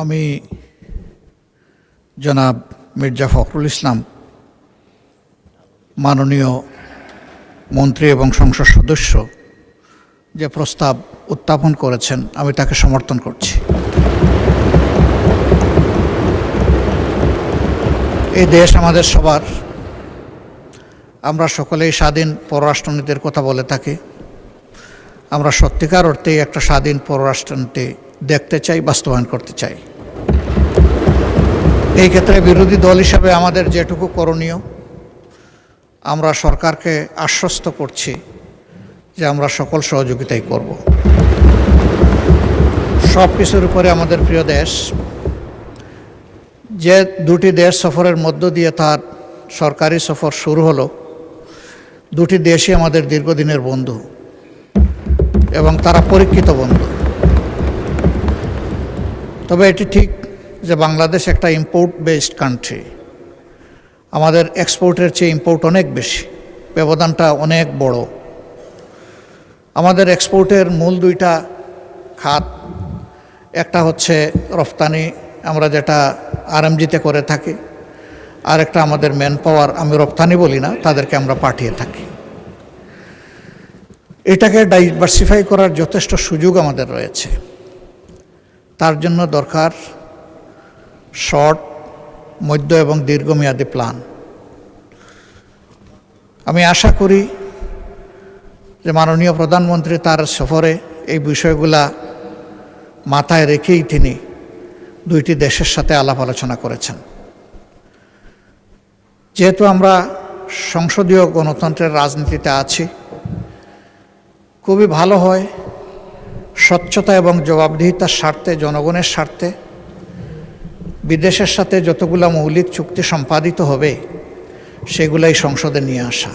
আমি জনাব মির্জা ফখরুল ইসলাম মাননীয় মন্ত্রী এবং সংসদ সদস্য যে প্রস্তাব উত্থাপন করেছেন আমি তাকে সমর্থন করছি। এই দেশ আমাদের সবার, আমরা সকলেই স্বাধীন পররাষ্ট্রনীতির কথা বলে থাকি। আমরা সত্যিকার অর্থেই একটা স্বাধীন পররাষ্ট্রনীতি দেখতে চাই, বাস্তবায়ন করতে চাই। এই ক্ষেত্রে বিরোধী দল হিসাবে আমাদের যেটুকু করণীয়, আমরা সরকারকে আশ্বস্ত করছি যে আমরা সকল সহযোগিতাই করব। সব কিছুর উপরে আমাদের প্রিয় দেশ, যে দুটি দেশ সফরের মধ্য দিয়ে তার সরকারি সফর শুরু হলো, দুটি দেশই আমাদের দীর্ঘদিনের বন্ধু এবং তারা পরীক্ষিত বন্ধু। তবে এটি ঠিক যে বাংলাদেশ একটা ইম্পোর্ট বেসড কান্ট্রি। আমাদের এক্সপোর্টের চেয়ে ইম্পোর্ট অনেক বেশি, ব্যবধানটা অনেক বড়। আমাদের এক্সপোর্টের মূল দুইটা খাত, একটা হচ্ছে রফতানি, আমরা যেটা আরএমজিতে করে থাকি, আর একটা আমাদের ম্যান পাওয়ার, আমি রপ্তানি বলি না, তাদেরকে আমরা পাঠিয়ে থাকি। এটাকে ডাইভার্সিফাই করার যথেষ্ট সুযোগ আমাদের রয়েছে। তার জন্য দরকার শর্ট, মধ্য এবং দীর্ঘমেয়াদী প্ল্যান। আমি আশা করি যে মাননীয় প্রধানমন্ত্রী তার সফরে এই বিষয়গুলা মাথায় রেখেই তিনি দুইটি দেশের সাথে আলাপ আলোচনা করেছেন। যেহেতু আমরা সংসদীয় গণতন্ত্রের রাজনীতিতে আছি, খুবই ভালো হয় স্বচ্ছতা এবং জবাবদিহিতার স্বার্থে, জনগণের স্বার্থে বিদেশের সাথে যতগুলা মৌলিক চুক্তি সম্পাদিত হবে সেগুলাই সংসদে নিয়ে আসা।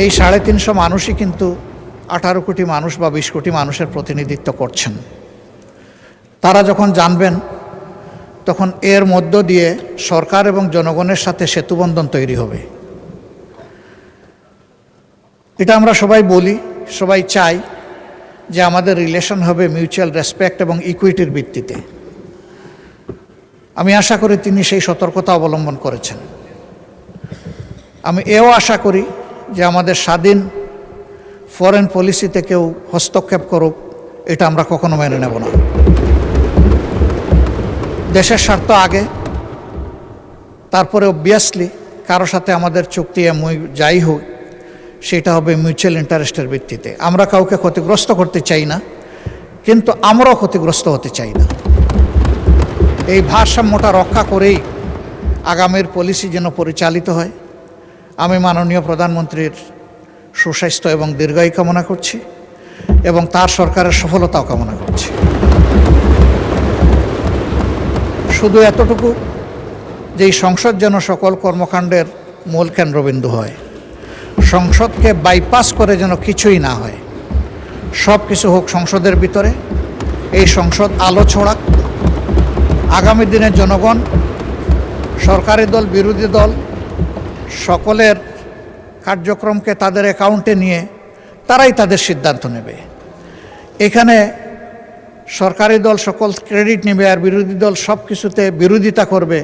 এই 350 মানুষই কিন্তু 18 কোটি মানুষ বা 20 কোটি মানুষের প্রতিনিধিত্ব করছেন। তারা যখন জানবেন, তখন এর মধ্য দিয়ে সরকার এবং জনগণের সাথে সেতুবন্ধন তৈরি হবে। এটা আমরা সবাই বলি, সবাই চাই যে আমাদের রিলেশন হবে মিউচুয়াল রেসপেক্ট এবং ইকুইটির ভিত্তিতে। আমি আশা করি তিনি সেই সতর্কতা অবলম্বন করেছেন। আমি এও আশা করি যে আমাদের স্বাধীন ফরেন পলিসিতে কেউ হস্তক্ষেপ করুক, এটা আমরা কখনো মেনে নেব না। দেশের স্বার্থ আগে, তারপরে অবভিয়াসলি কারো সাথে আমাদের চুক্তি যাই হোক সেটা হবে মিউচুয়াল ইন্টারেস্টের ভিত্তিতে। আমরা কাউকে ক্ষতিগ্রস্ত করতে চাই না, কিন্তু আমরাও ক্ষতিগ্রস্ত হতে চাই না। এই ভারসাম্যটা রক্ষা করেই আগামীর পলিসি যেন পরিচালিত হয়। আমি মাননীয় প্রধানমন্ত্রীর সুস্বাস্থ্য এবং দীর্ঘায়ু কামনা করছি এবং তার সরকারের সফলতাও কামনা করছি। শুধু এতটুকু যে এই সংসদ যেন সকল কর্মকাণ্ডের মূল কেন্দ্রবিন্দু হয়, সংসদকে বাইপাস করে যেন কিছুই না হয়, সব কিছু হোক সংসদের ভিতরে। এই সংসদ আলো ছড়াক, আগামী দিনে জনগণ, সরকারি দল, বিরোধী দল সকলের কার্যক্রমকে তাদের অ্যাকাউন্টে নিয়ে তারাই তাদের সিদ্ধান্ত নেবে। এখানে সরকারি দল সকল ক্রেডিট নেবে আর বিরোধী দল সব কিছুতে বিরোধিতা করবে।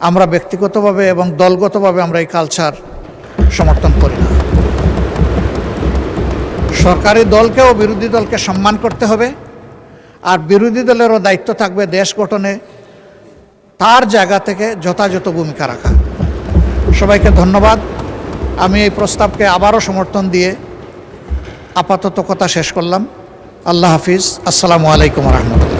আমরা ব্যক্তিগতভাবে এবং দলগতভাবে আমরা এই কালচার সমর্থন করি না। সরকারি দলকেও বিরোধী দলকে সম্মান করতে হবে, আর বিরোধী দলেরও দায়িত্ব থাকবে দেশ গঠনে তার জায়গা থেকে যথাযথ ভূমিকা রাখা। সবাইকে ধন্যবাদ। আমি এই প্রস্তাবকে আবারও সমর্থন দিয়ে আপাতত কথা শেষ করলাম। আল্লাহ হাফিজ। আসসালামু আলাইকুম রহমতুল্লাহ।